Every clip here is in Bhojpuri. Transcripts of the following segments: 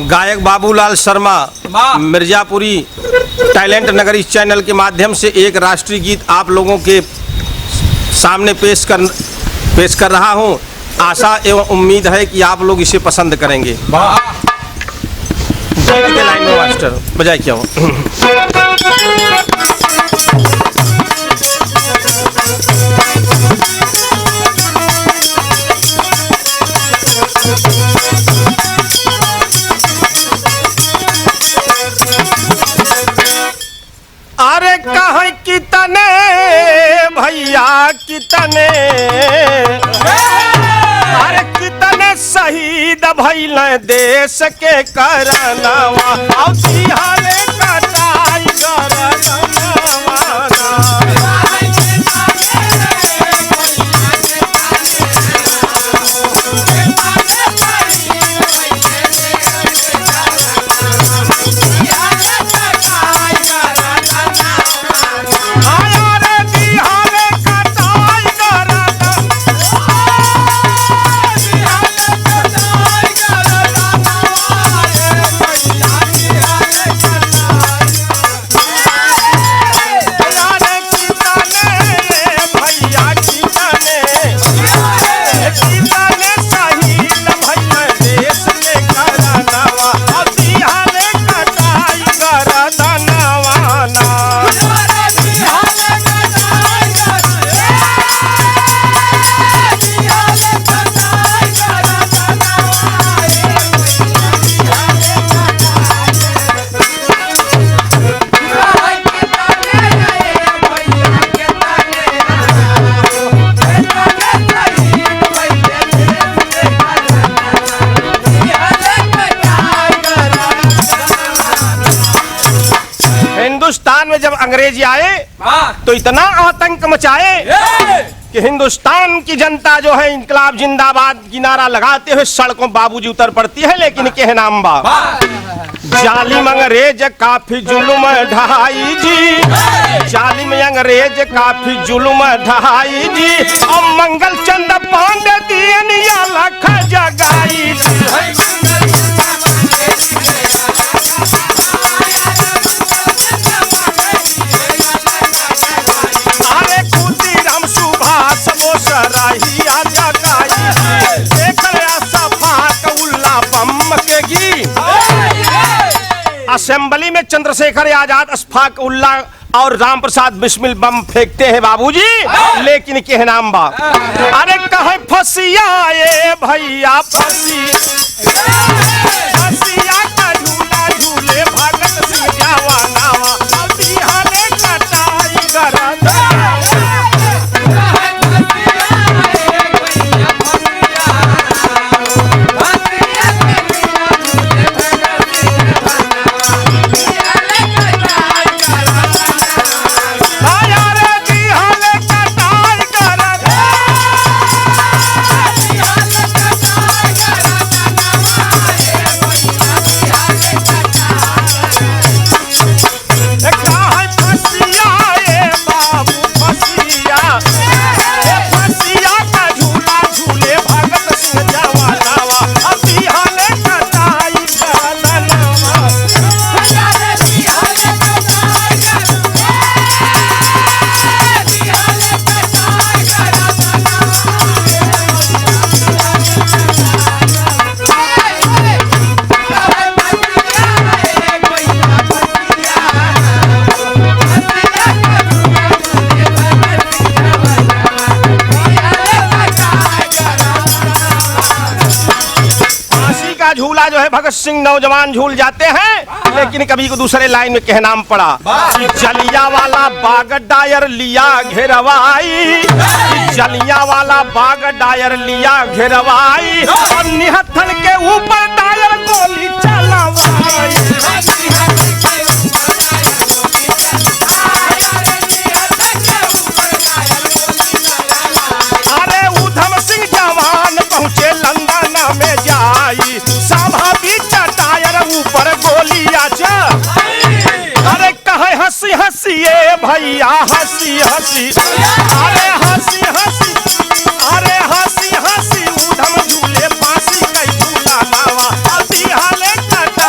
गायक बाबूलाल शर्मा मिर्जापुरी टैलेंट नगर इस चैनल के माध्यम से एक राष्ट्रीय गीत आप लोगों के सामने पेश कर रहा हूं। आशा एवं उम्मीद है कि आप लोग इसे पसंद करेंगे। लाइन में मास्टर बजाय क्या हो। अरे कहे कितने भैया कितने, अरे कितने शहीद भइल देश के करनवा, अब सिहारे कटाई करनवा। हिंदुस्तान में जब अंग्रेज आए तो इतना आतंक मचाए कि हिंदुस्तान की जनता जो है इंकलाब जिंदाबाद की नारा लगाते हुए सड़कों बाबूजी उतर पड़ती है। लेकिन के नाम बा जालिम अंग्रेज काफी जुल्म ढहाई जी, जालिम अंग्रेज काफी जुल्म ढहाई जी, और मंगल चंद पांडे दिया लख जगाई जी। असेंबली में चंद्रशेखर आजाद, अशफाक उल्ला और राम प्रसाद बिस्मिल बम फेंकते हैं बाबूजी। लेकिन के नाम बा अरे कहे फसिया ये भैया फसिया का झूला झूले भगत सिंह जवानावा, बिहारे कटाई गरदा। झूला जो है भगत सिंह नौजवान झूल जाते हैं। लेकिन कभी को दूसरे लाइन में कह नाम पड़ा जलिया वाला बाग डायर लिया घेरवाई, जलिया वाला बाग डायर लिया घेरवाई, और निहत्थन के ऊपर डायर गोली चलवाई। अरे उधम सिंह जवान पहुंचे लंदन में जाई, सभा बीच टायर ऊपर गोलियां जा। अरे कहे हंसी हंसी ये भैया हंसी हंसी, अरे हंसी हंसी, अरे हंसी हंसी, उधम झूले फांसी कई झूला नावा, अभी हाले कटा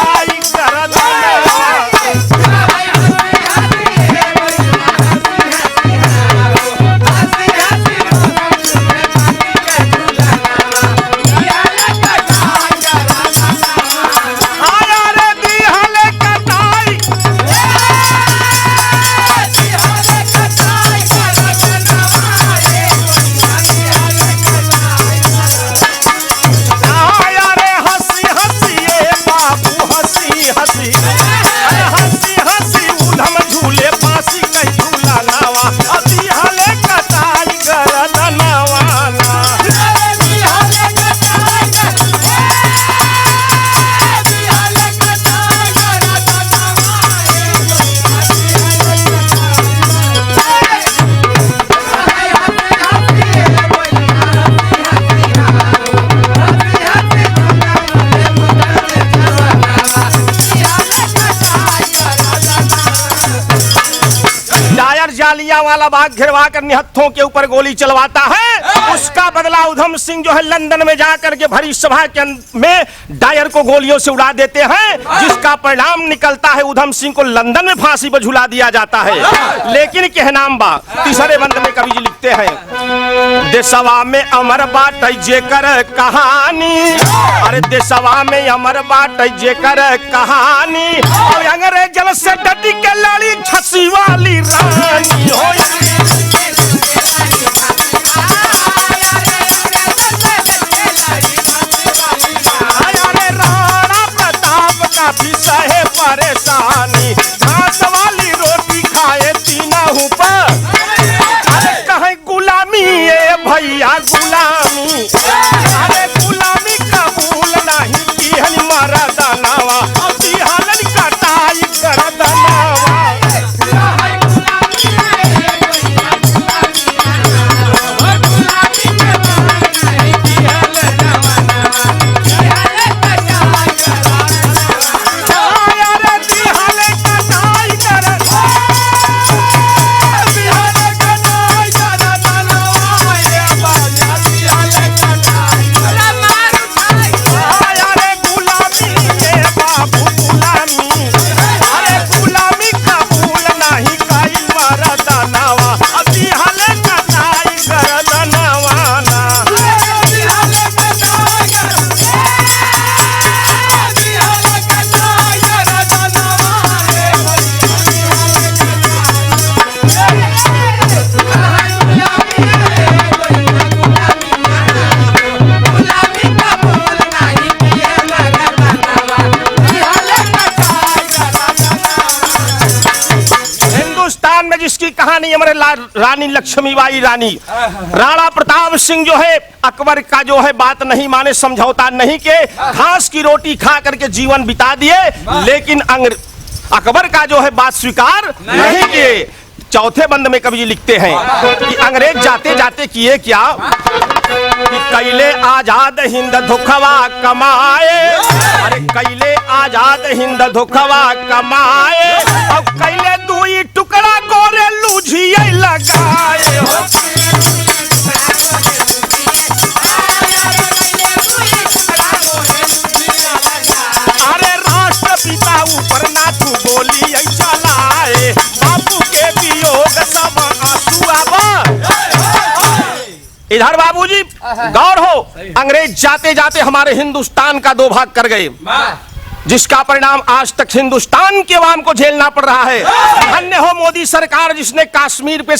जलियांवाला बाग घिरवा कर निहत्थों के ऊपर गोली चलवाता है। उसका बदला उधम सिंह जो है लंदन में जाकर के भरी सभा के में डायर को गोलियों से उड़ा देते हैं, जिसका परिणाम निकलता है उधम सिंह को लंदन में फांसी पर झुला दिया जाता है। लेकिन कहनाम बा तीसरे बंद में कवि जी लिखते हैं, देशवा में अमर बाट जेकर कहानी, अरे देशवा में अमर बाट जेकर कहानी, और अंग्रेज जल से डटी के लड़ी झंसी वाली रानी हो। राणा प्रताप काफी सहे परेशानी, घास वाली रोटी खाए तीनों पर, अरे कहे गुलामी ये भैया गुलामी, अरे गुलामी कबूल नहीं की हन मारा दानावा, हलन कटाई कर दानावा। जिसकी कहानी हमारे रानी लक्ष्मीबाई रानी राणा प्रताप सिंह जो है अकबर का जो है बात नहीं माने, समझौता नहीं के, घास की रोटी खा करके जीवन बिता दिए, लेकिन अकबर का जो है बात स्वीकार नहीं किए। चौथे बंद में कवि जी लिखते हैं कि अंग्रेज जाते जाते किए क्या कि कैले आजाद हिंद धोखवा कमाए, अरे कैले आजाद हिंद धोखवा कमाए, और कैले दुई टुकड़ा गोरे लूझिए लगाए हो। अरे राष्ट्रपिता ऊपर ना तू बोली चलाए, बापू के वियोग सब आंसू आवा। इधर बाबूजी गौर हो, अंग्रेज जाते जाते हमारे हिंदुस्तान का दो भाग कर गए, जिसका परिणाम आज तक हिंदुस्तान के अवाम को झेलना पड़ रहा है। धन्य हो मोदी सरकार जिसने कश्मीर पे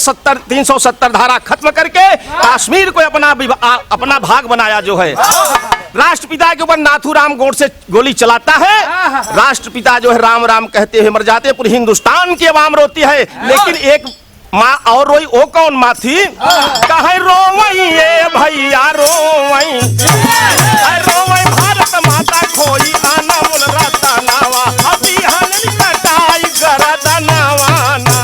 370 धारा खत्म करके कश्मीर को अपना भाग बनाया जो है। राष्ट्रपिता के ऊपर नाथूराम गोडसे गोली चलाता है, राष्ट्रपिता जो है राम राम कहते हुए मर जाते, पूरी हिंदुस्तान की अवाम रोती है। लेकिन एक माँ और रोई, वो कौन माँ थी? कहे रोवई ये भैया रोवई, रोवई भारत माता खोई आना मुल रतनावा, अभी हलन कटाई गरदनवाना।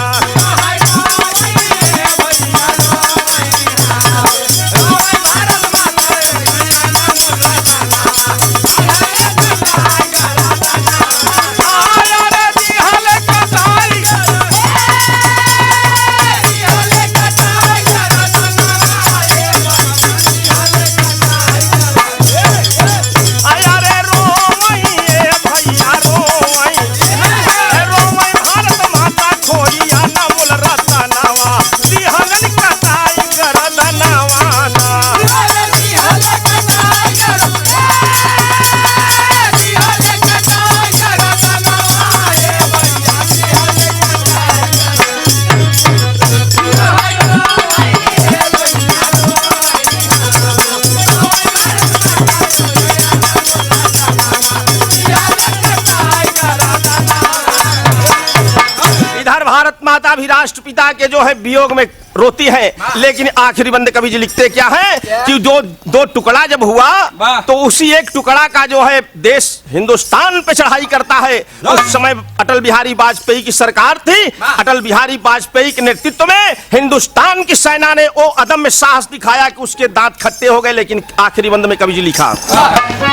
भारत माता भी राष्ट्रपिता के जो है वियोग में रोती है। लेकिन आखिरी बंद कवि जी लिखते क्या है कि दो टुकड़ा जब हुआ तो उसी एक टुकड़ा का जो है देश हिंदुस्तान पे चढ़ाई करता है। उस समय अटल बिहारी वाजपेयी की सरकार थी। अटल बिहारी वाजपेयी के नेतृत्व में हिंदुस्तान की सेना ने वो अदम्य साहस दिखाया कि उसके दांत खट्टे हो गए। लेकिन आखिरी बंद में कवि जी लिखा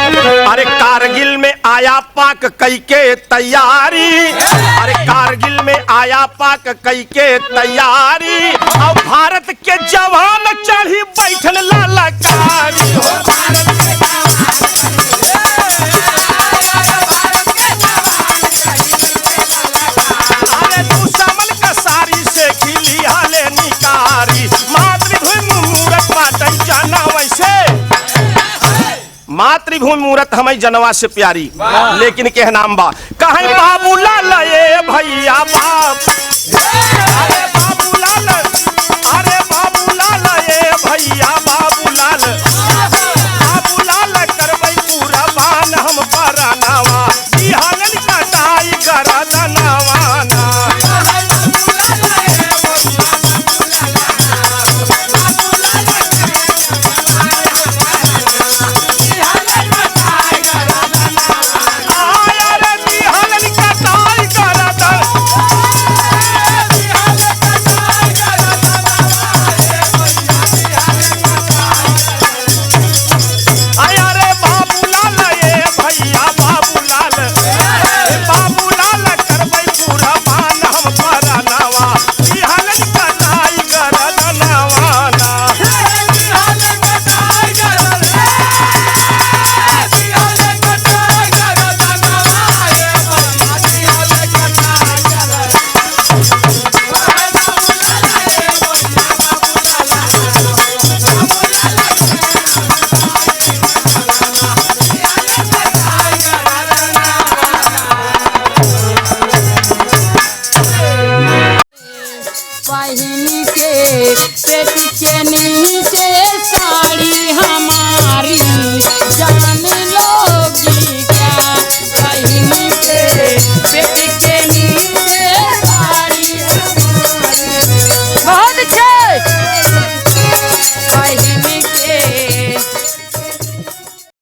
अरे कारगिल में आया पाक कई के तैयारी, अरे कारगिल में आया पाक कई के तैयारी, और भारत के जवान चढ़ी बैठल ललकारी। अरे दुश्मन का सारी से खिली हाले निकारी, मातृभूमि मूरत पाटन जाना वैसे, मातृभूमि मूरत हमें जनवा से प्यारी, लेकिन के नाम बा कहीं बाबू लाल ये भैया बाप।